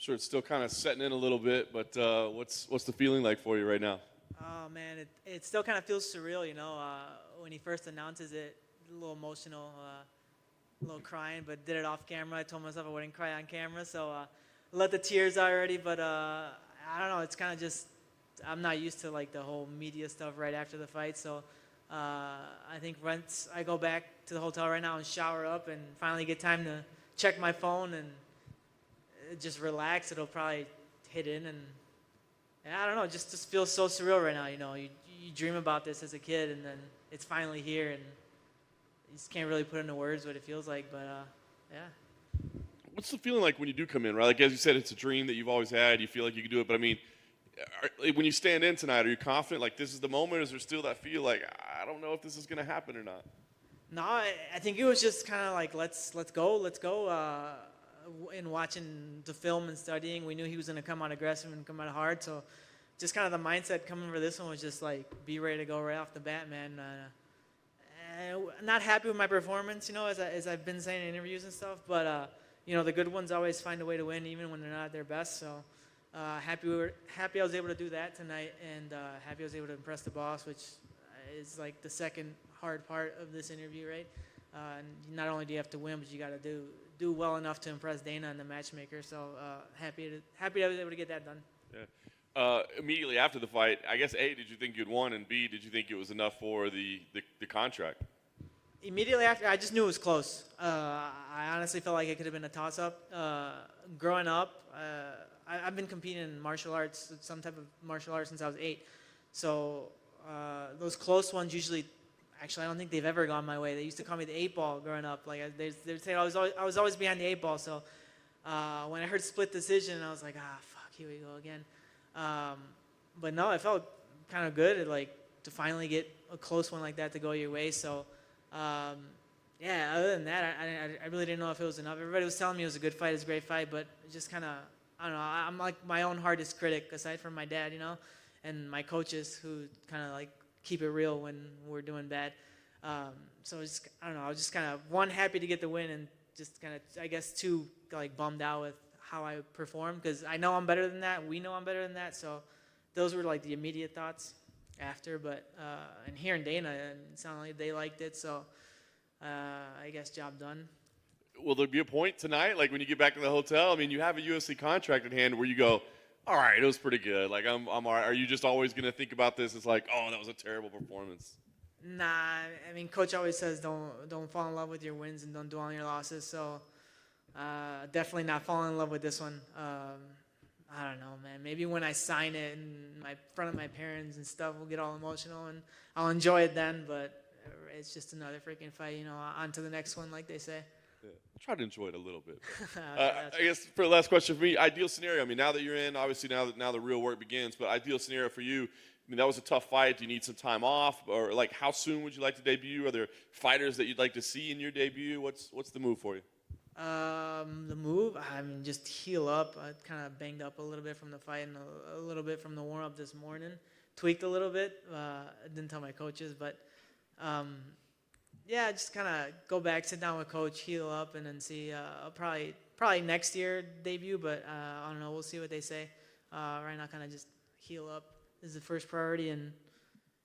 sure it's still kind of setting in a little bit, but what's the feeling like for you right now? Oh man, it still kind of feels surreal, you know. When he first announces it, a little emotional, a little crying, but did it off camera. I told myself I wouldn't cry on camera, so let the tears out already. But I don't know, it's kind of just I'm not used to like the whole media stuff right after the fight, so I think once I go back to the hotel right now and shower up and finally get time to check my phone and just relax, it'll probably hit in and I don't know, just feels so surreal right now. You know, you dream about this as a kid, and then it's finally here, and you just can't really put into words what it feels like. But yeah. What's the feeling like when you do come in, right? Like as you said, it's a dream that you've always had. You feel like you can do it, but I mean, when you stand in tonight, are you confident? Like this is the moment? Or is there still that feel like I don't know if this is going to happen or not? No, I think it was just kind of like let's go. In watching the film and studying, we knew he was going to come out aggressive and come out hard. So, just kind of the mindset coming for this one was just like be ready to go right off the bat, man. Not happy with my performance, you know, as I've been saying in interviews and stuff. But you know, the good ones always find a way to win, even when they're not at their best. So, happy I was able to do that tonight, and happy I was able to impress the boss, which is like the second hard part of this interview, right? And not only do you have to win, but you got to do well enough to impress Dana and the matchmaker. So happy I was able to get that done. Yeah. Immediately after the fight, I guess A, did you think you'd won, and B, did you think it was enough for the contract? Immediately after, I just knew it was close. I honestly felt like it could have been a toss-up. Growing up, I've been competing in martial arts, some type of martial arts since I was 8. So those close ones usually. Actually, I don't think they've ever gone my way. They used to call me the 8-ball growing up. Like they'd say I was always behind the 8-ball. So when I heard split decision, I was like, fuck, here we go again. But no, I felt kind of good to finally get a close one like that to go your way. So yeah, other than that, I really didn't know if it was enough. Everybody was telling me it was a good fight, it's a great fight, but it just kind of, I don't know. I'm like my own hardest critic, aside from my dad, you know, and my coaches who kind of like keep it real when we're doing bad. So it's, I don't know, I was just kind of, one, happy to get the win, and just kind of, I guess, two, like bummed out with how I performed, because I know I'm better than that. We know I'm better than that. So those were like the immediate thoughts after. But and hearing Dana, it sounded like they liked it. So I guess job done. Will there be a point tonight, like when you get back to the hotel? I mean, you have a UFC contract in hand where you go, all right, it was pretty good. Like, I'm all right. Are you just always going to think about this as like, oh, that was a terrible performance? Nah, I mean, Coach always says don't fall in love with your wins and don't dwell on your losses. So definitely not falling in love with this one. I don't know, man. Maybe when I sign it in front of my parents and stuff, we'll get all emotional and I'll enjoy it then. But it's just another freaking fight, you know. On to the next one, like they say. Yeah, try to enjoy it a little bit. I guess for the last question for me, ideal scenario. I mean, now that you're in, obviously now the real work begins. But ideal scenario for you. I mean, that was a tough fight. Do you need some time off, or like how soon would you like to debut? Are there fighters that you'd like to see in your debut? What's the move for you? The move, I mean, just heal up. I kind of banged up a little bit from the fight and a little bit from the warm up this morning. Tweaked a little bit. I didn't tell my coaches, but. Yeah, just kind of go back, sit down with coach, heal up, and then see. Probably next year debut, but I don't know. We'll see what they say. Right now, kind of just heal up is the first priority. And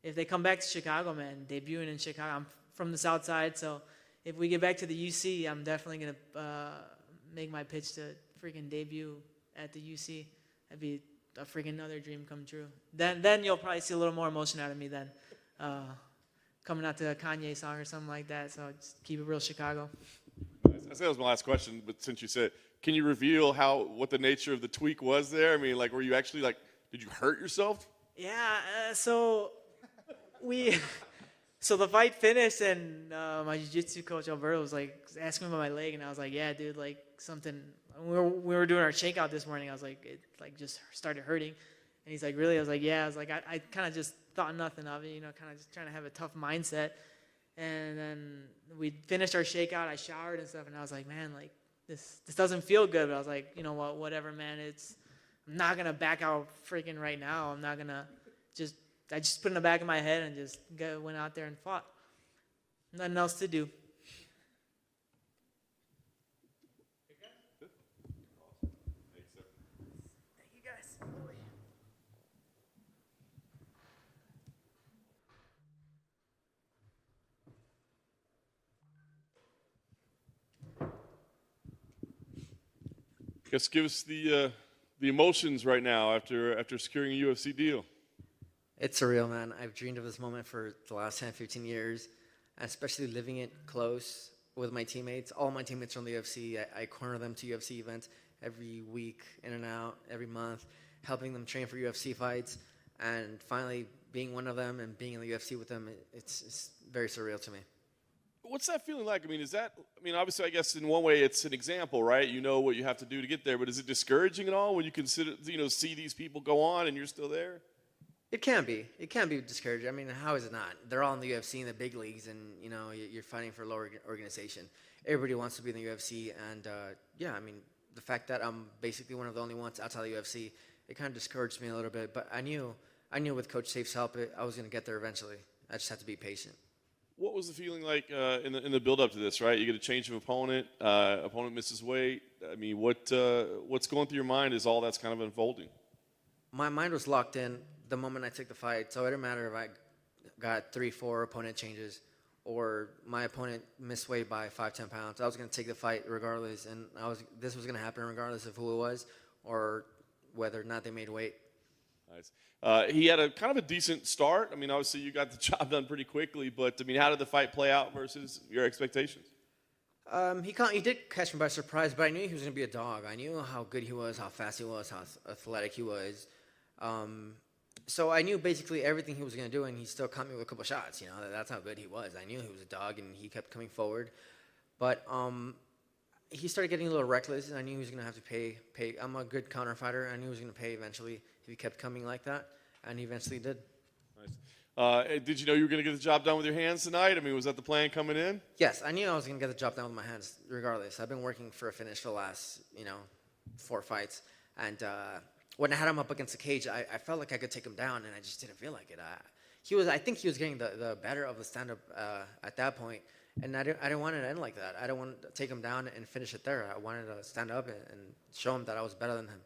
if they come back to Chicago, man, debuting in Chicago. I'm from the South Side, so if we get back to the UC, I'm definitely gonna make my pitch to freaking debut at the UC. That'd be a freaking another dream come true. Then you'll probably see a little more emotion out of me then. Coming out to a Kanye song or something like that. So just keep it real, Chicago. I said that was my last question, but since you said, can you reveal what the nature of the tweak was there? I mean, like, were you actually like, did you hurt yourself? Yeah. So the fight finished, and my jiu-jitsu coach Alberto was like asking me about my leg, and I was like, yeah, dude, like something. We were doing our shakeout this morning. I was like, it like just started hurting. And he's like, really? I was like, yeah. I was like, I kind of just thought nothing of it, you know, kind of just trying to have a tough mindset. And then we finished our shakeout. I showered and stuff, and I was like, man, like this doesn't feel good. But I was like, you know what, whatever, man. I'm not gonna back out freaking right now. I'm not gonna I just put it in the back of my head and just went out there and fought. Nothing else to do. Guess give us the emotions right now after securing a UFC deal. It's surreal, man. I've dreamed of this moment for the last 10, 15 years, and especially living it close with my teammates. All my teammates are on the UFC. I corner them to UFC events every week, in and out, every month, helping them train for UFC fights, and finally being one of them and being in the UFC with them, it's very surreal to me. What's that feeling like? Obviously, I guess in one way it's an example, right? You know what you have to do to get there, but is it discouraging at all when you consider, see these people go on and you're still there? It can be. It can be discouraging. I mean, how is it not? They're all in the UFC in the big leagues, and you're fighting for a lower organization. Everybody wants to be in the UFC, and the fact that I'm basically one of the only ones outside the UFC, it kind of discouraged me a little bit. But I knew with Coach Safe's help, I was going to get there eventually. I just had to be patient. What was the feeling like in the build up to this? Right, you get a change of opponent. Opponent misses weight. I mean, what's going through your mind as all that's kind of unfolding? My mind was locked in the moment I took the fight, so it didn't matter if I got 3-4 opponent changes or my opponent missed weight by 5-10 pounds. I was going to take the fight regardless, and this was going to happen regardless of who it was or whether or not they made weight. Nice. He had a kind of a decent start. I mean, obviously you got the job done pretty quickly, but I mean, how did the fight play out versus your expectations? He did catch me by surprise, but I knew he was going to be a dog. I knew how good he was, how fast he was, how athletic he was. So I knew basically everything he was going to do, and he still caught me with a couple shots. That's how good he was. I knew he was a dog, and he kept coming forward. But he started getting a little reckless, and I knew he was going to have to pay. I'm a good counter fighter. I knew he was going to pay eventually if he kept coming like that, and he eventually did. Nice. Did you know you were going to get the job done with your hands tonight? I mean, was that the plan coming in? Yes, I knew I was going to get the job done with my hands regardless. I've been working for a finish for the last, 4 fights, and when I had him up against the cage, I felt like I could take him down, and I just didn't feel like it. I think he was getting the better of the stand-up at that point, and I didn't want it to end like that. I don't want to take him down and finish it there. I wanted to stand up and show him that I was better than him.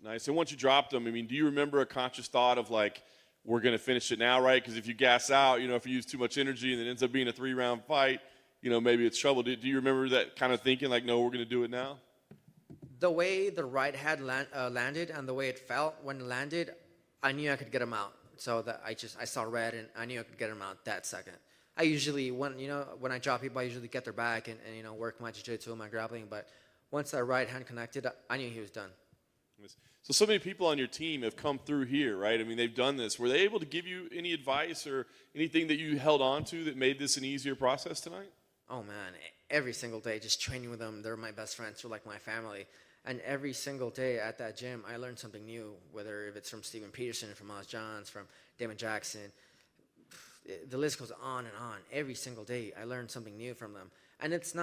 Nice. And once you dropped him, I mean, do you remember a conscious thought of like, we're going to finish it now, right? Because if you gas out, if you use too much energy and it ends up being a 3-round fight, maybe it's trouble. Do you remember that kind of thinking like, no, we're going to do it now? The way the right hand landed and the way it felt when it landed, I knew I could get him out. So that I saw red and I knew I could get him out that second. I usually when I drop people, I usually get their back and work my jiu-jitsu and my grappling. But once that right hand connected, I knew he was done. So many people on your team have come through here, right? I mean, they've done this. Were they able to give you any advice or anything that you held on to that made this an easier process tonight? Oh man, every single day, just training with them. They're my best friends. They're like my family. And every single day at that gym, I learned something new, whether if it's from Steven Peterson, from Oz Johns, from Damon Jackson. The list goes on and on. Every single day, I learned something new from them. And it's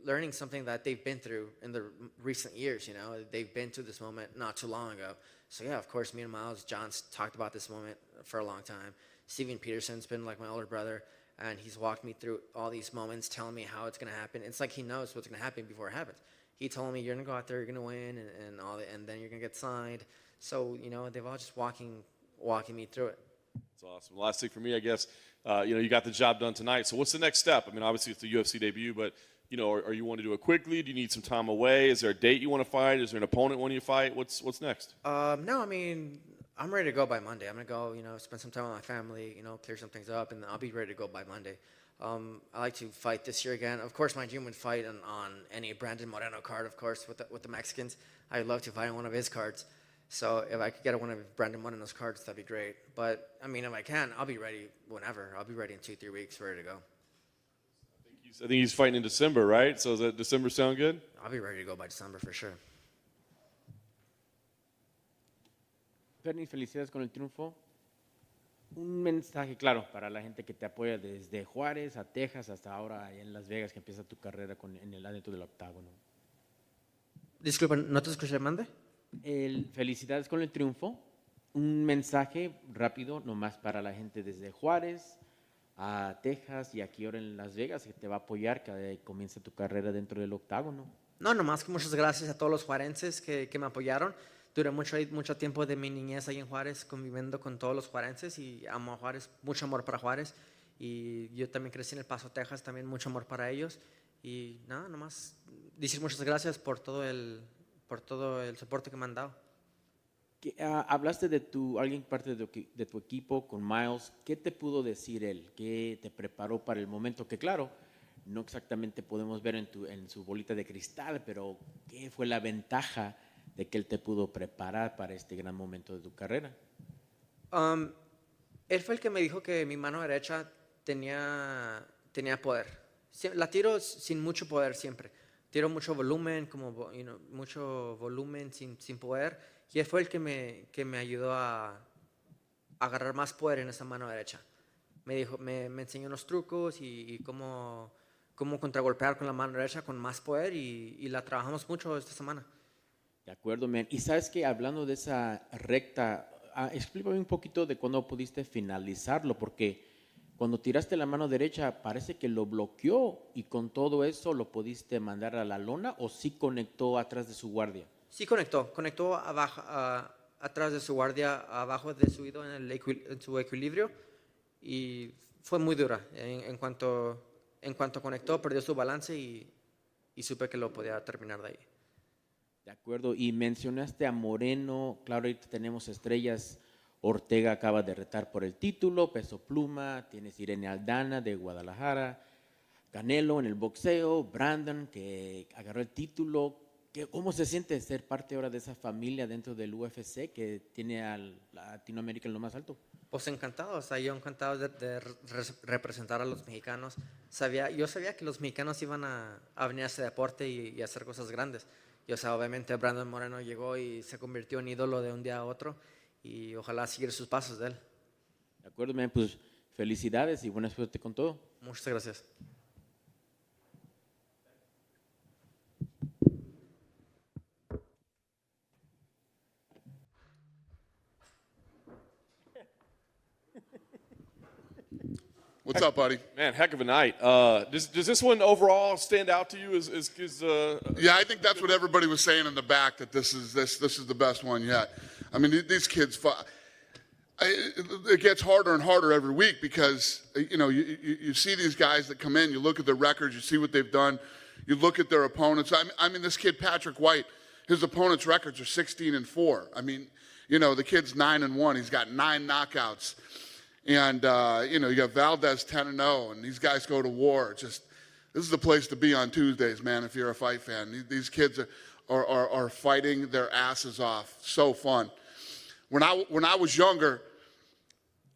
learning something that they've been through in the recent years, They've been through this moment not too long ago. So, yeah, of course, me and Miles Johns talked about this moment for a long time. Steven Peterson's been like my older brother, and he's walked me through all these moments, telling me how it's going to happen. It's like he knows what's going to happen before it happens. He told me, you're going to go out there, you're going to win, and all that, and then you're going to get signed. So, they've all just walking me through it. That's awesome. Last thing for me, I guess, you got the job done tonight. So what's the next step? I mean, obviously it's the UFC debut, but, are you want to do it quickly? Do you need some time away? Is there a date you want to fight? Is there an opponent when you fight? What's next? No, I mean, I'm ready to go by Monday. I'm going to go, spend some time with my family, clear some things up, and I'll be ready to go by Monday. I like to fight this year again. Of course, my dream would fight on any Brandon Moreno card, of course, with the Mexicans. I'd love to fight on one of his cards. So if I could get one of Brandon Moreno's cards, that'd be great. But, I mean, if I can, I'll be ready whenever. I'll be ready in 2-3 weeks, ready to go. I think he's fighting in December, right? So does that December sound good? I'll be ready to go by December for sure. Fernie, felicidades con el triunfo. Un mensaje claro para la gente que te apoya desde Juárez a Texas hasta ahora en Las Vegas, que empieza tu carrera adentro del octágono. Disculpa, ¿no te escuché, mande? Felicidades con el triunfo. Un mensaje rápido nomás para la gente desde Juárez a Texas y aquí ahora en Las Vegas, que te va a apoyar que comienza tu carrera dentro del octágono. No, nomás que muchas gracias a todos los juarenses que me apoyaron. Duré mucho tiempo de mi niñez ahí en Juárez conviviendo con todos los juarenses y amo a Juárez, mucho amor para Juárez. Y yo también crecí en El Paso, Texas, también mucho amor para ellos. Y nada, nomás decir muchas gracias por todo el soporte que me han dado. Hablaste de alguien parte de tu equipo con Miles. ¿Qué te pudo decir él? ¿Qué te preparó para el momento? Que claro, no exactamente podemos ver en su bolita de cristal, pero ¿qué fue la ventaja de que él te pudo preparar para este gran momento de tu carrera? Él fue el que me dijo que mi mano derecha tenía poder. La tiro sin mucho poder siempre. Tiro mucho volumen, mucho volumen sin poder. Y él fue el que me ayudó a agarrar más poder en esa mano derecha. Me enseñó unos trucos y cómo contragolpear con la mano derecha con más poder y la trabajamos mucho esta semana. De acuerdo, man. Y sabes que hablando de esa recta, explícame un poquito de cuándo pudiste finalizarlo, porque cuando tiraste la mano derecha parece que lo bloqueó y con todo eso lo pudiste mandar a la lona, ¿o sí conectó atrás de su guardia? Sí conectó abajo, atrás de su guardia, abajo de su oído en su equilibrio, y fue muy dura. En cuanto conectó, perdió su balance y supe que lo podía terminar de ahí. De acuerdo, y mencionaste a Moreno, claro, ahorita tenemos estrellas. Ortega acaba de retar por el título, peso pluma, tienes Irene Aldana de Guadalajara, Canelo en el boxeo, Brandon que agarró el título. ¿Cómo se siente ser parte ahora de esa familia dentro del UFC que tiene a Latinoamérica en lo más alto? Pues encantado, yo encantado de representar a los mexicanos. Yo sabía que los mexicanos iban a venir a ese deporte y hacer cosas grandes. Obviamente Brandon Moreno llegó y se convirtió en ídolo de un día a otro y ojalá seguir sus pasos de él. De acuerdo, man, pues felicidades y buena suerte con todo. Muchas gracias. What's up, buddy? Man, heck of a night. Does this one overall stand out to you? Yeah, I think that's what everybody was saying in the back, that this is the best one yet. I mean, these kids, it gets harder and harder every week because you see these guys that come in, you look at their records, you see what they've done, you look at their opponents. I mean, this kid Patrick White, his opponents' records are 16-4. I mean, the kid's 9-1. He's got 9 knockouts. And, you got Valdez 10-0, and these guys go to war. This is the place to be on Tuesdays, man, if you're a fight fan. These kids are fighting their asses off. So fun. When I was younger,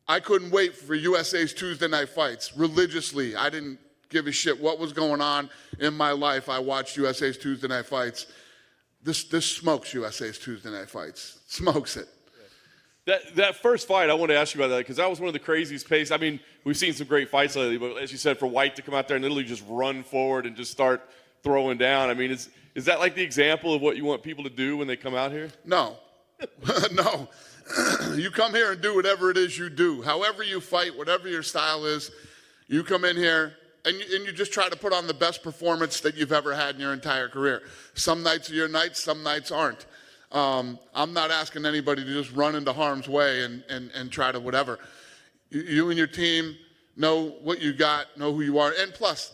I couldn't wait for USA's Tuesday night fights religiously. I didn't give a shit what was going on in my life. I watched USA's Tuesday night fights. This smokes USA's Tuesday night fights. Smokes it. That first fight, I want to ask you about that because that was one of the craziest paces. I mean, we've seen some great fights lately, but as you said, for White to come out there and literally just run forward and just start throwing down, I mean, is that like the example of what you want people to do when they come out here? No. No. You come here and do whatever it is you do. However you fight, whatever your style is, you come in here and you just try to put on the best performance that you've ever had in your entire career. Some nights are your nights, some nights aren't. I'm not asking anybody to just run into harm's way and try to whatever. You and your team know what you got, know who you are. And plus,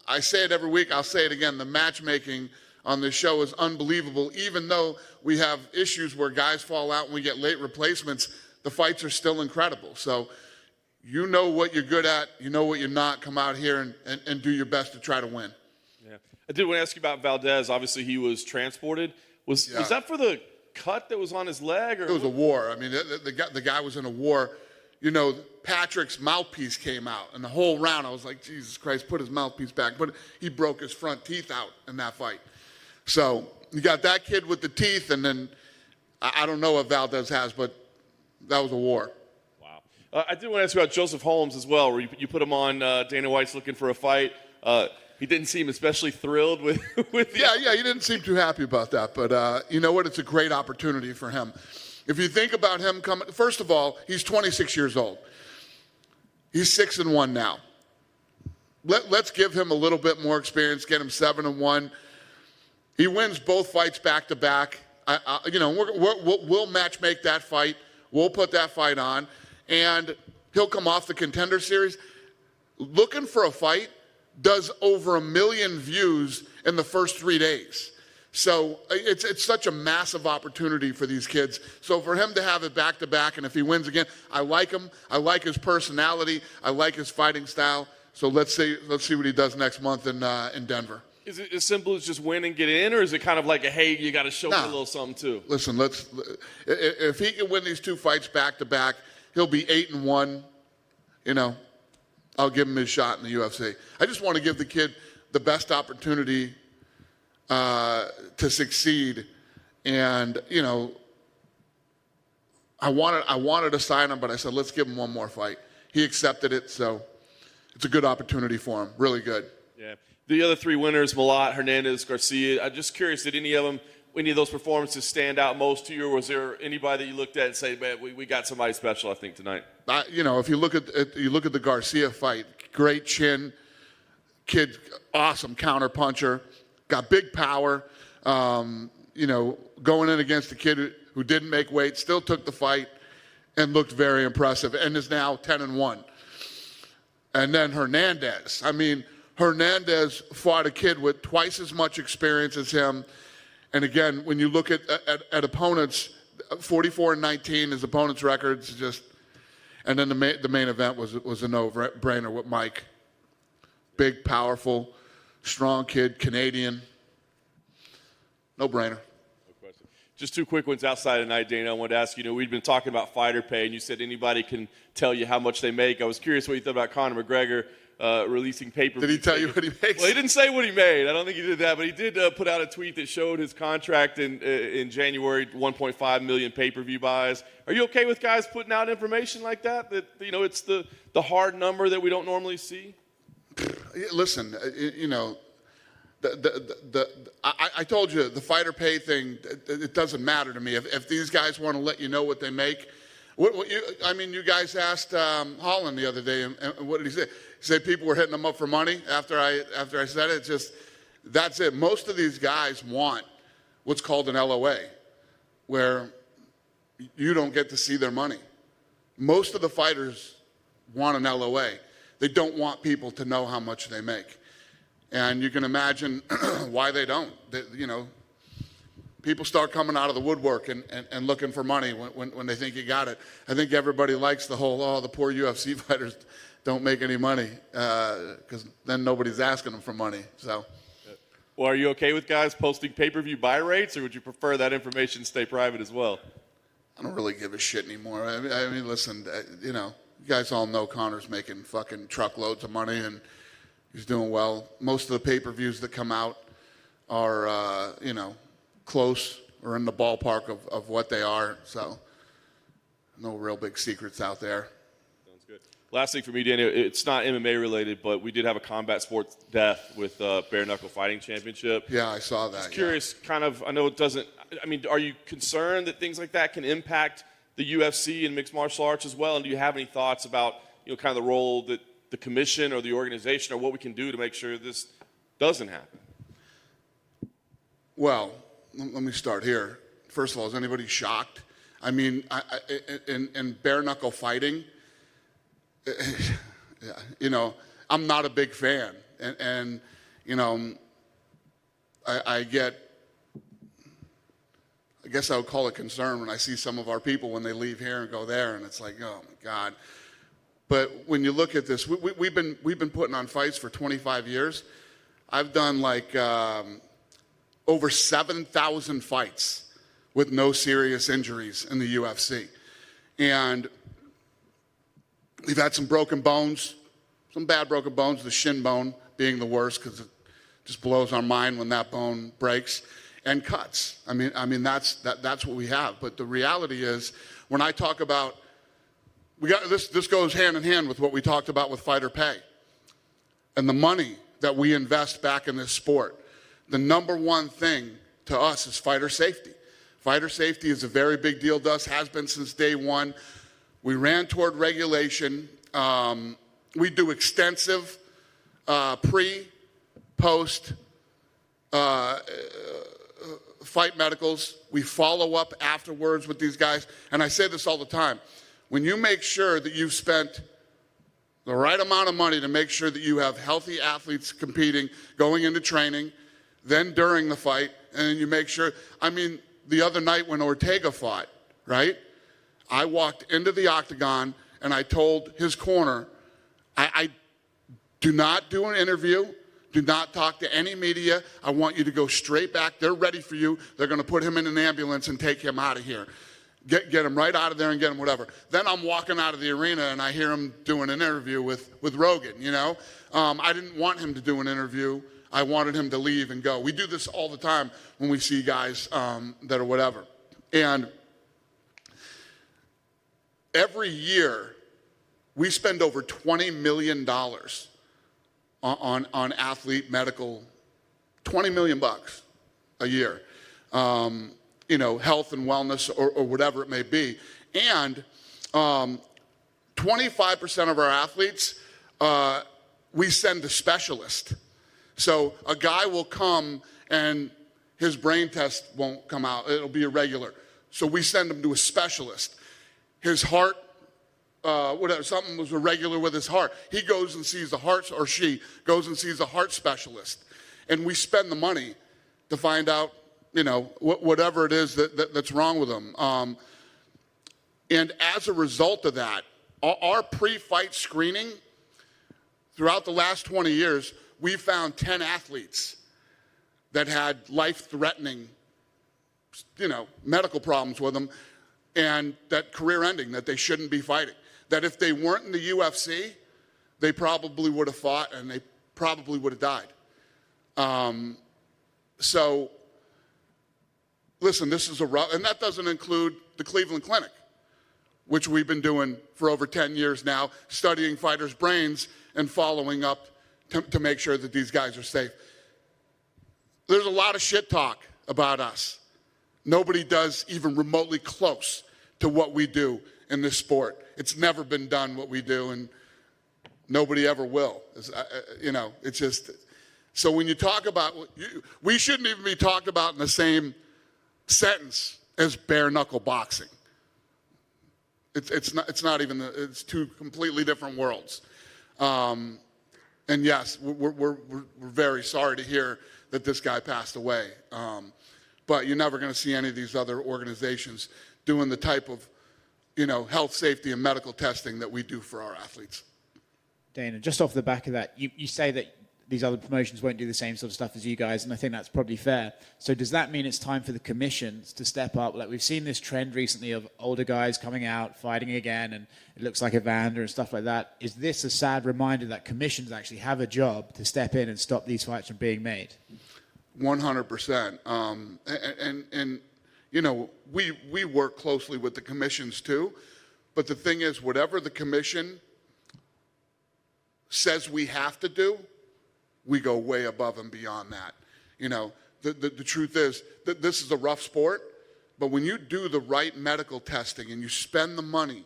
I say it every week, I'll say it again, the matchmaking on this show is unbelievable. Even though we have issues where guys fall out and we get late replacements, the fights are still incredible. So you know what you're good at, you know what you're not, come out here and do your best to try to win. Yeah. I did want to ask you about Valdez. Obviously, he was transported. Was that for the cut that was on his leg? Or it was a war. I mean, the guy was in a war. Patrick's mouthpiece came out, and the whole round I was like, Jesus Christ, put his mouthpiece back. But he broke his front teeth out in that fight. So you got that kid with the teeth, and then I don't know what Valdez has, but that was a war. Wow. I did want to ask you about Joseph Holmes as well, where you put him on Dana White's looking for a fight. He didn't seem especially thrilled with Yeah, he didn't seem too happy about that. But you know what? It's a great opportunity for him. If you think about him coming, first of all, he's 26 years old. He's 6-1 now. Let's give him a little bit more experience, get him 7-1. He wins both fights back to back. We'll match make that fight. We'll put that fight on, and he'll come off the Contender Series looking for a fight. does over 1 million views in the first 3 days. So it's such a massive opportunity for these kids. So for him to have it back-to-back, and if he wins again, I like him. I like his personality. I like his fighting style. So let's see what he does next month in Denver. Is it as simple as just win and get in, or is it kind of like a, hey, you got to show me a little something too? Listen, if he can win these 2 fights back-to-back, he'll be 8-1. You know, I'll give him his shot in the UFC. I just want to give the kid the best opportunity to succeed. And, you know, I wanted to sign him, but I said, let's give him one more fight. He accepted it, so it's a good opportunity for him. Really good. Yeah. The other 3 winners, Malott, Hernandez, Garcia, I'm just curious, did any of those performances stand out most to you, or was there anybody that you looked at and say, man, we got somebody special, I think, tonight? You know, if you look at the Garcia fight, great chin, kid, awesome counter puncher, got big power. You know, going in against a kid who didn't make weight, still took the fight, and looked very impressive, and is now 10-1. And then Hernandez. I mean, Hernandez fought a kid with twice as much experience as him. And again, when you look at opponents, 44-19, his opponent's records just. And then the main event was a no-brainer with Mike. Big, powerful, strong kid, Canadian. No-brainer. No question. Just 2 quick ones outside of night, Dana. I wanted to ask you, we'd been talking about fighter pay, and you said anybody can tell you how much they make. I was curious what you thought about Conor McGregor releasing pay-per-view. Did he tell you what he makes? Well, he didn't say what he made. I don't think he did that, but he did put out a tweet that showed his contract in January, 1.5 million pay-per-view buys. Are you okay with guys putting out information like that? That it's the hard number that we don't normally see. Listen, I told you the fighter pay thing. It doesn't matter to me. If these guys want to let you know what they make. You guys asked Holland the other day, and what did he say? He said people were hitting him up for money after I said it. That's it. Most of these guys want what's called an LOA, where you don't get to see their money. Most of the fighters want an LOA. They don't want people to know how much they make. And you can imagine why they don't. People start coming out of the woodwork and looking for money when they think you got it. I think everybody likes the whole, the poor UFC fighters don't make any money, because then nobody's asking them for money. So, well, are you okay with guys posting pay-per-view buy rates, or would you prefer that information stay private as well? I don't really give a shit anymore. I mean, listen, you guys all know Conor's making fucking truckloads of money, and he's doing well. Most of the pay-per-views that come out are, close or in the ballpark of what they are. So, no real big secrets out there. Sounds good. Last thing for me, Daniel, it's not MMA related, but we did have a combat sports death with Bare Knuckle Fighting Championship. Yeah, I saw that. Just curious, I know it doesn't, are you concerned that things like that can impact the UFC and mixed martial arts as well? And do you have any thoughts about, kind of the role that the commission or the organization or what we can do to make sure this doesn't happen? Well, let me start here. First of all, is anybody shocked? I mean, in bare knuckle fighting, I'm not a big fan, and I guess I would call it concern when I see some of our people when they leave here and go there, and it's like, oh my God. But when you look at this, we've been putting on fights for 25 years. I've done over 7,000 fights with no serious injuries in the UFC. And we've had some broken bones, some bad broken bones, the shin bone being the worst because it just blows our mind when that bone breaks, and cuts. I mean that's what we have. But the reality is, when I talk about, this goes hand in hand with what we talked about with fighter pay and the money that we invest back in this sport. The number one thing to us is fighter safety. Fighter safety is a very big deal to us, has been since day one. We ran toward regulation. We do extensive pre, post fight medicals. We follow up afterwards with these guys. And I say this all the time. When you make sure that you've spent the right amount of money to make sure that you have healthy athletes competing, going into training, then during the fight, and then you make sure. I mean, the other night when Ortega fought, right? I walked into the octagon and I told his corner, I do not do an interview. Do not talk to any media. I want you to go straight back. They're ready for you. They're going to put him in an ambulance and take him out of here. Get him right out of there and get him whatever. Then I'm walking out of the arena and I hear him doing an interview with Rogan, you know. I didn't want him to do an interview. I wanted him to leave and go. We do this all the time when we see guys that are whatever. And every year, we spend over $20 million on athlete medical, $20 million a year. You know, health and wellness or whatever it may be. And 25% of our athletes, we send to specialists. So a guy will come and his brain test won't come out. It'll be irregular. So we send him to a specialist. His heart, whatever, something was irregular with his heart. He goes and sees the heart, or she goes and sees a heart specialist. And we spend the money to find out, you know, whatever it is that's wrong with them. And as a result of that, our pre-fight screening, throughout the last 20 years, we found 10 athletes that had life-threatening, you know, medical problems with them, and that career-ending, that they shouldn't be fighting. That if they weren't in the UFC, they probably would have fought and they probably would have died. So, listen, this is a rough, and that doesn't include the Cleveland Clinic, which we've been doing for over 10 years now, studying fighters' brains and following up to make sure that these guys are safe. There's a lot of shit talk about us. Nobody does even remotely close to what we do in this sport. It's never been done what we do, and nobody ever will. You know, it's just, so when you talk about, we shouldn't even be talked about in the same sentence as bare knuckle boxing. It's not even, it's two completely different worlds. And yes, we're very sorry to hear that this guy passed away. But you're never going to see any of these other organizations doing the type of, you know, health, safety, and medical testing that we do for our athletes. Dana, just off the back of that, you say that these other promotions won't do the same sort of stuff as you guys, and I think that's probably fair. So does that mean it's time for the commissions to step up? Like, we've seen this trend recently of older guys coming out, fighting again, and it looks like Evander and stuff like that. Is this a sad reminder that commissions actually have a job to step in and stop these fights from being made? 100%. And you know, we work closely with the commissions too, but the thing is, whatever the commission says we have to do, we go way above and beyond that. You know, the truth is that this is a rough sport, but when you do the right medical testing and you spend the money,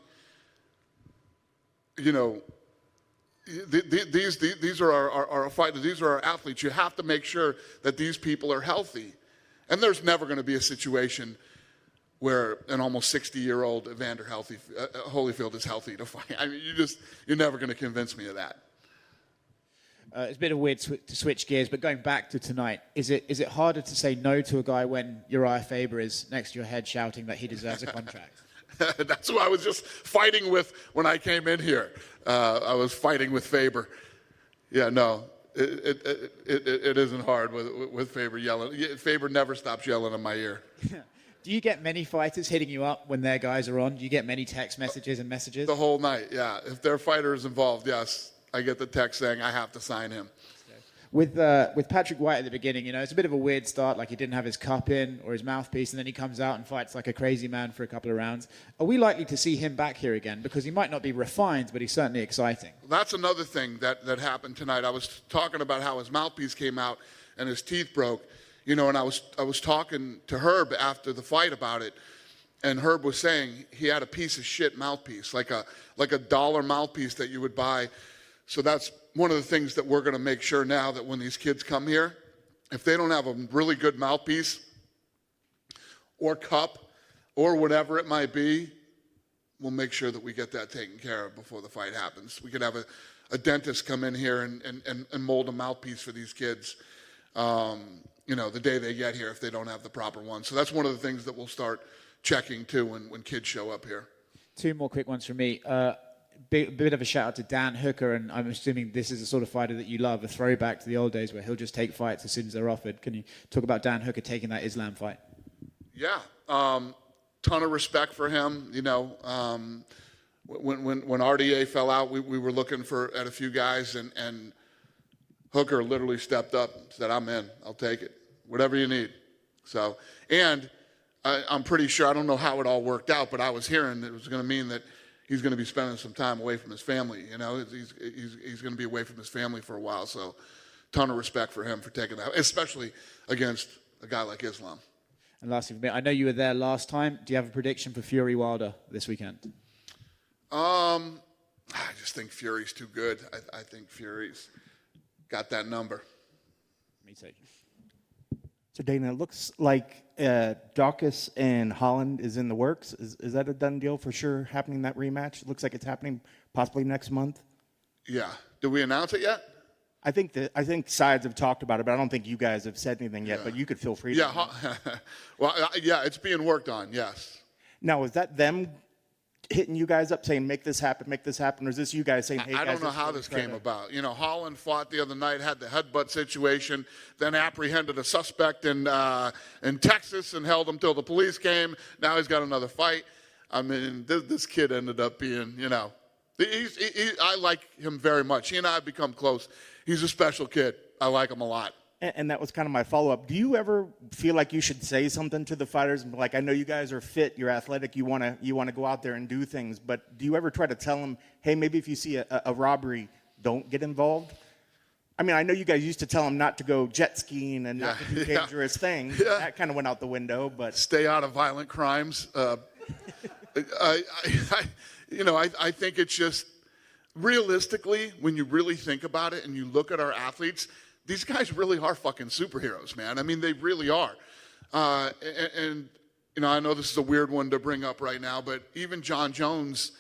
you know, these are our fighters, these are our athletes. You have to make sure that these people are healthy. And there's never going to be a situation where an almost 60-year-old Evander Holyfield is healthy to fight. I mean, you're never going to convince me of that. It's a bit of weird to switch gears, but going back to tonight, is it harder to say no to a guy when Uriah Faber is next to your head shouting that he deserves a contract? That's who I was just fighting with when I came in here. I was fighting with Faber. Yeah, no, it isn't hard with Faber yelling. Faber never stops yelling in my ear. Do you get many fighters hitting you up when their guys are on? Do you get many text messages and messages? The whole night, yeah. If their fighter is involved, yes. I get the text saying I have to sign him. With Patrick White at the beginning, you know, it's a bit of a weird start, like he didn't have his cup in or his mouthpiece, and then he comes out and fights like a crazy man for a couple of rounds. Are we likely to see him back here again? Because he might not be refined, but he's certainly exciting. That's another thing that happened tonight. I was talking about how his mouthpiece came out and his teeth broke, you know, and I was talking to Herb after the fight about it, and Herb was saying he had a piece of shit mouthpiece, like a dollar mouthpiece that you would buy. So that's one of the things that we're going to make sure now, that when these kids come here, if they don't have a really good mouthpiece or cup or whatever it might be, we'll make sure that we get that taken care of before the fight happens. We could have a dentist come in here and mold a mouthpiece for these kids, the day they get here if they don't have the proper one. So that's one of the things that we'll start checking too when kids show up here. 2 more quick ones from me. Bit of a shout out to Dan Hooker, and I'm assuming this is the sort of fighter that you love, a throwback to the old days where he'll just take fights as soon as they're offered. Can you talk about Dan Hooker taking that Islam fight? Yeah, ton of respect for him. When RDA fell out, we were looking at a few guys, and Hooker literally stepped up and said, "I'm in. I'll take it. Whatever you need." So, and I'm pretty sure, I don't know how it all worked out, but I was hearing it was going to mean that he's going to be spending some time away from his family. He's going to be away from his family for a while. So, ton of respect for him for taking that, especially against a guy like Islam. And lastly, for me, I know you were there last time. Do you have a prediction for Fury Wilder this weekend? I just think Fury's too good. I think Fury's got that number. Me too. So Dana, it looks like Dawkins and Holland is in the works. Is that a done deal for sure, happening, that rematch? It looks like it's happening possibly next month. Yeah. Did we announce it yet? I think sides have talked about it, but I don't think you guys have said anything yet. Yeah. But you could feel free to. Yeah. Well, yeah, it's being worked on, yes. Now, is that them hitting you guys up saying, make this happen, or is this you guys saying, hey, I guys, don't know how this came about. Holland fought the other night, had the headbutt situation, then apprehended a suspect in Texas and held him till the police came. Now he's got another fight. I mean, this kid ended up being, I like him very much. He and I have become close. He's a special kid. I like him a lot. And that was kind of my follow-up. Do you ever feel like you should say something to the fighters? Like, I know you guys are fit, you're athletic, you want to go out there and do things, but do you ever try to tell them, hey, maybe if you see a robbery, don't get involved? I mean, I know you guys used to tell them not to go jet skiing and not to do dangerous things. Yeah. That kind of went out the window, but... Stay out of violent crimes. I think it's just, realistically, when you really think about it and you look at our athletes, these guys really are fucking superheroes, man. I mean, they really are. And I know this is a weird one to bring up right now, but even John Jones,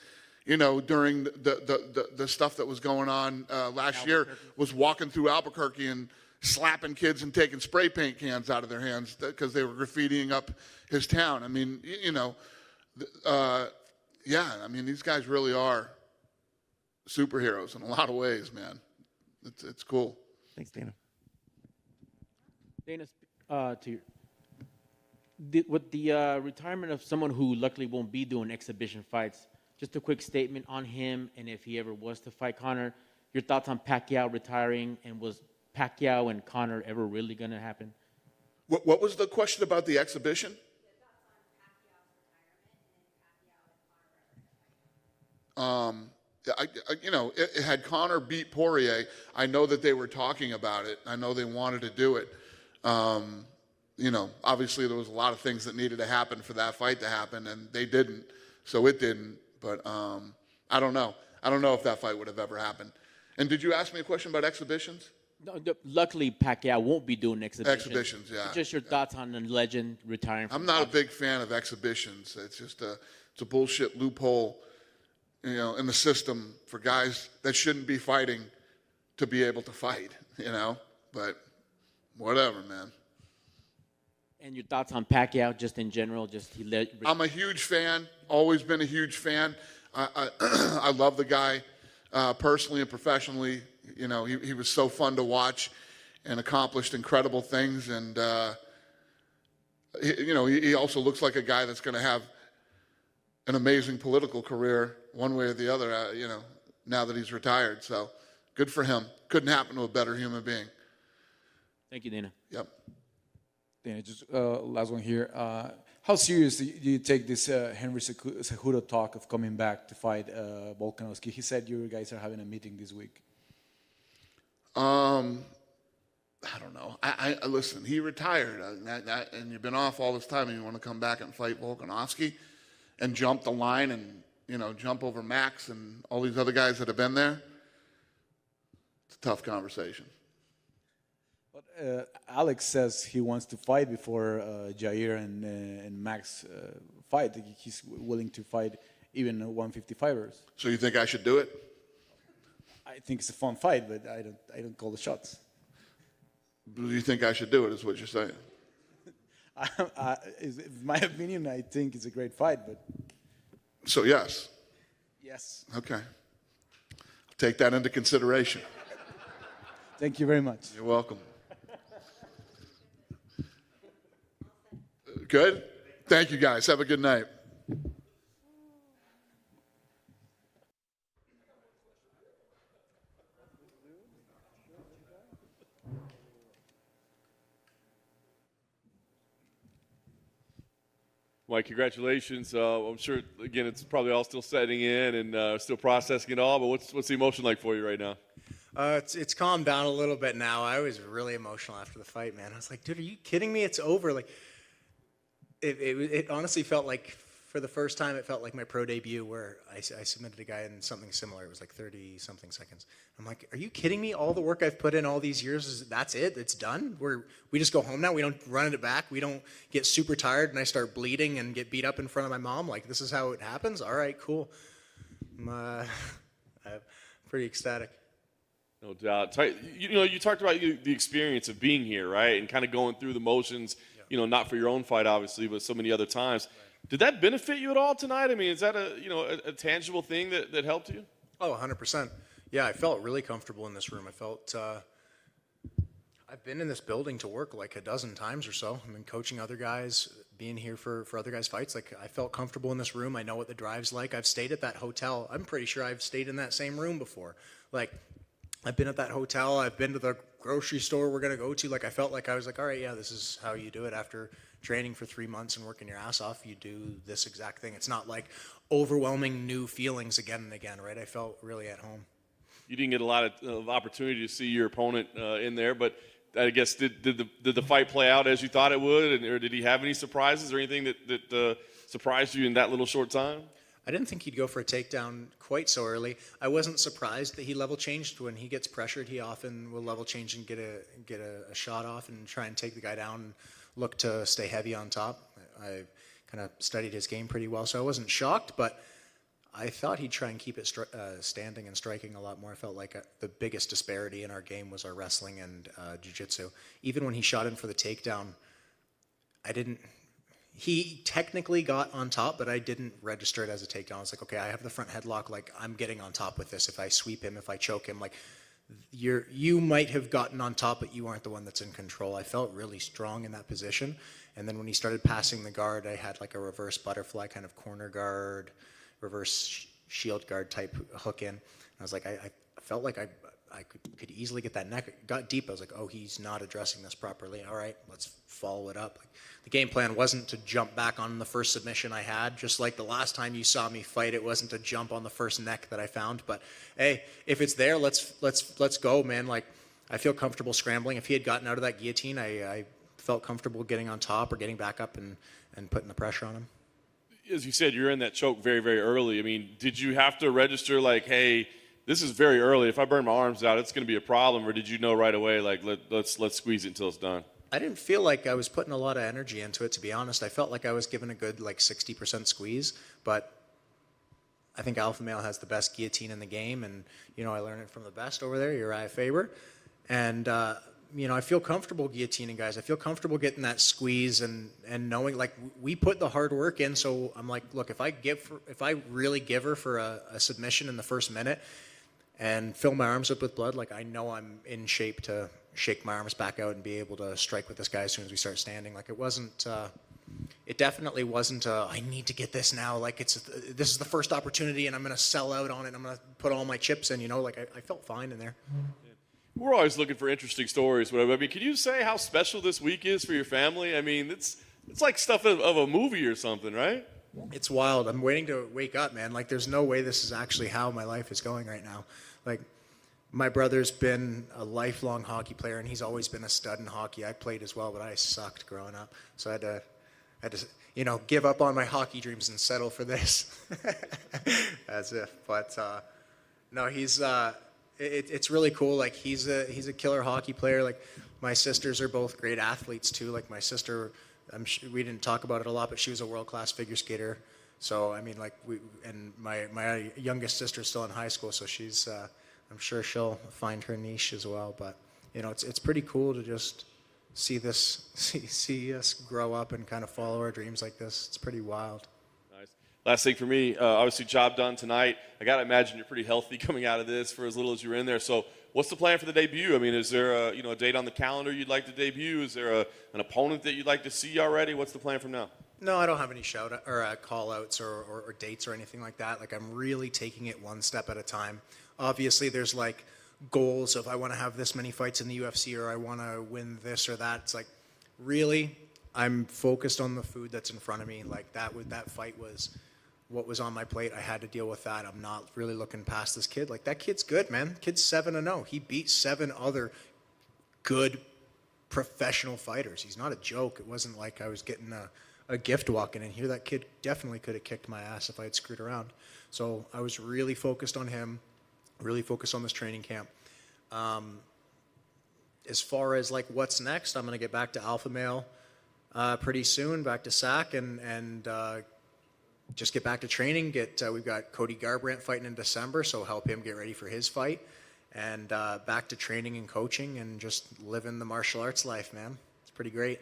during the stuff that was going on last year, was walking through Albuquerque and slapping kids and taking spray paint cans out of their hands because they were graffitiing up his town. I mean, these guys really are superheroes in a lot of ways, man. It's cool. Thanks, Dana. Dana, with the retirement of someone who luckily won't be doing exhibition fights, just a quick statement on him, and if he ever was to fight Conor, your thoughts on Pacquiao retiring, and was Pacquiao and Conor ever really going to happen? What was the question about the exhibition? Had Conor beat Poirier, I know that they were talking about it. I know they wanted to do it. Obviously there was a lot of things that needed to happen for that fight to happen, and they didn't, so it didn't. But I don't know. I don't know if that fight would have ever happened. And did you ask me a question about exhibitions? No, luckily, Pacquiao won't be doing exhibitions. Exhibitions, yeah. Just your thoughts on the legend retiring from I'm not a big fan of exhibitions. It's just it's a bullshit loophole, in the system for guys that shouldn't be fighting to be able to fight, But whatever, man. And your thoughts on Pacquiao, just in general, I'm a huge fan. Always been a huge fan. I love the guy personally and professionally. He was so fun to watch and accomplished incredible things. And he also looks like a guy that's going to have an amazing political career, one way or the other. Now that he's retired. So good for him. Couldn't happen to a better human being. Thank you, Dana. Yep. Dana, just last one here. How serious do you take this Henry Cejudo talk of coming back to fight Volkanovski? He said you guys are having a meeting this week. I don't know. I listen, he retired, and you've been off all this time, and you want to come back and fight Volkanovski and jump the line and, jump over Max and all these other guys that have been there? It's a tough conversation. But Alex says he wants to fight before Jair and Max fight. He's willing to fight even 155ers. So you think I should do it? I think it's a fun fight, but I don't call the shots. Do you think I should do it, is what you're saying? In my opinion, I think it's a great fight, but So yes. yes. Okay. I'll take that into consideration. Thank you very much. You're welcome. Good? Thank you, guys. Have a good night. Mike, congratulations. I'm sure, again, it's probably all still setting in and still processing it all, but what's the emotion like for you right now? It's calmed down a little bit now. I was really emotional after the fight, man. I was like, dude, are you kidding me? It's over. Like, it honestly felt like, for the first time, it felt like my pro debut where I submitted a guy in something similar. It was like 30-something seconds. I'm like, are you kidding me? All the work I've put in all these years, that's it? It's done? We just go home now? We don't run it back? We don't get super tired and I start bleeding and get beat up in front of my mom? Like, this is how it happens? All right, cool. I'm pretty ecstatic. No doubt. You talked about the experience of being here, right? And kind of going through the motions, not for your own fight, obviously, but so many other times. Right. Did that benefit you at all tonight? I mean, is that a tangible thing that helped you? Oh, 100%. Yeah, I felt really comfortable in this room. I felt I've been in this building to work like a dozen times or so. I've been coaching other guys, being here for other guys' fights. Like, I felt comfortable in this room. I know what the drive's like. I've stayed at that hotel. I'm pretty sure I've stayed in that same room before. Like, I've been at that hotel. I've been to the grocery store we're going to go to. Like, I felt like I was like, all right, yeah, this is how you do it after training for 3 months and working your ass off. You do this exact thing. It's not like overwhelming new feelings again and again, right? I felt really at home. You didn't get a lot of opportunity to see your opponent in there, but I guess did the fight play out as you thought it would, or did he have any surprises or anything that surprised you in that little short time? I didn't think he'd go for a takedown quite so early. I wasn't surprised that he level changed. When he gets pressured, he often will level change and get a shot off and try and take the guy down and look to stay heavy on top. I kind of studied his game pretty well, so I wasn't shocked, but I thought he'd try and keep it standing and striking a lot more. I felt like the biggest disparity in our game was our wrestling and jiu-jitsu. Even when he shot in for the takedown, he technically got on top, but I didn't register it as a takedown. I was like, okay, I have the front headlock. Like, I'm getting on top with this. If I sweep him, if I choke him, like, you might have gotten on top, but you aren't the one that's in control. I felt really strong in that position. And then when he started passing the guard, I had like a reverse butterfly kind of corner guard, reverse shield guard type hook in. And I was like, I felt like I could easily get that neck. It got deep. I was like, oh, he's not addressing this properly. All right, let's follow it up. Like, the game plan wasn't to jump back on the first submission I had. Just like the last time you saw me fight, it wasn't to jump on the first neck that I found. But hey, if it's there, let's go, man. Like, I feel comfortable scrambling. If he had gotten out of that guillotine, I felt comfortable getting on top or getting back up and putting the pressure on him. As you said, you're in that choke very, very early. I mean, did you have to register like, hey, this is very early. If I burn my arms out, it's going to be a problem. Or did you know right away, like, let's squeeze it until it's done? I didn't feel like I was putting a lot of energy into it, to be honest. I felt like I was giving a good, like, 60% squeeze. But I think Alpha Male has the best guillotine in the game. And, I learned it from the best over there, Uriah Faber. And, I feel comfortable guillotining guys. I feel comfortable getting that squeeze and knowing, like, we put the hard work in. So I'm like, look, if I really give her for a submission in the first minute and fill my arms up with blood, like, I know I'm in shape to shake my arms back out and be able to strike with this guy as soon as we start standing. Like, it definitely wasn't I need to get this now. Like, this is the first opportunity and I'm going to sell out on it. I'm going to put all my chips in, like, I felt fine in there. We're always looking for interesting stories, whatever. I mean, can you say how special this week is for your family? I mean, it's like stuff of a movie or something, right? It's wild. I'm waiting to wake up, man. Like, there's no way this is actually how my life is going right now. Like, my brother's been a lifelong hockey player, and he's always been a stud in hockey. I played as well, but I sucked growing up. So I had to give up on my hockey dreams and settle for this. As if. But, no, he's... It's really cool. Like, he's a killer hockey player. Like, my sisters are both great athletes too. Like, my sister, we didn't talk about it a lot, but she was a world-class figure skater. So I mean, like my youngest sister's still in high school, so she's I'm sure she'll find her niche as well. But it's pretty cool to just see us grow up and kind of follow our dreams like this. It's pretty wild. Nice. Last thing for me, obviously job done tonight. I got to imagine you're pretty healthy coming out of this for as little as you were in there. So what's the plan for the debut? I mean, is there a date on the calendar you'd like to debut? Is there an opponent that you'd like to see already? What's the plan from now? No, I don't have any call outs or dates or anything like that. Like, I'm really taking it one step at a time. Obviously, there's like goals of I want to have this many fights in the UFC or I want to win this or that. It's like, really, I'm focused on the food that's in front of me. Like that fight was what was on my plate. I had to deal with that. I'm not really looking past this kid. Like, that kid's good, man. Kid's 7-0. He beat 7 other good professional fighters. He's not a joke. It wasn't like I was getting a gift walking in here. That kid definitely could have kicked my ass if I had screwed around. So I was really focused on him, really focused on this training camp. As far as like what's next, I'm going to get back to Alpha Male pretty soon, back to SAC, and just get back to training. We've got Cody Garbrandt fighting in December, so help him get ready for his fight. And back to training and coaching and just living the martial arts life, man. It's pretty great.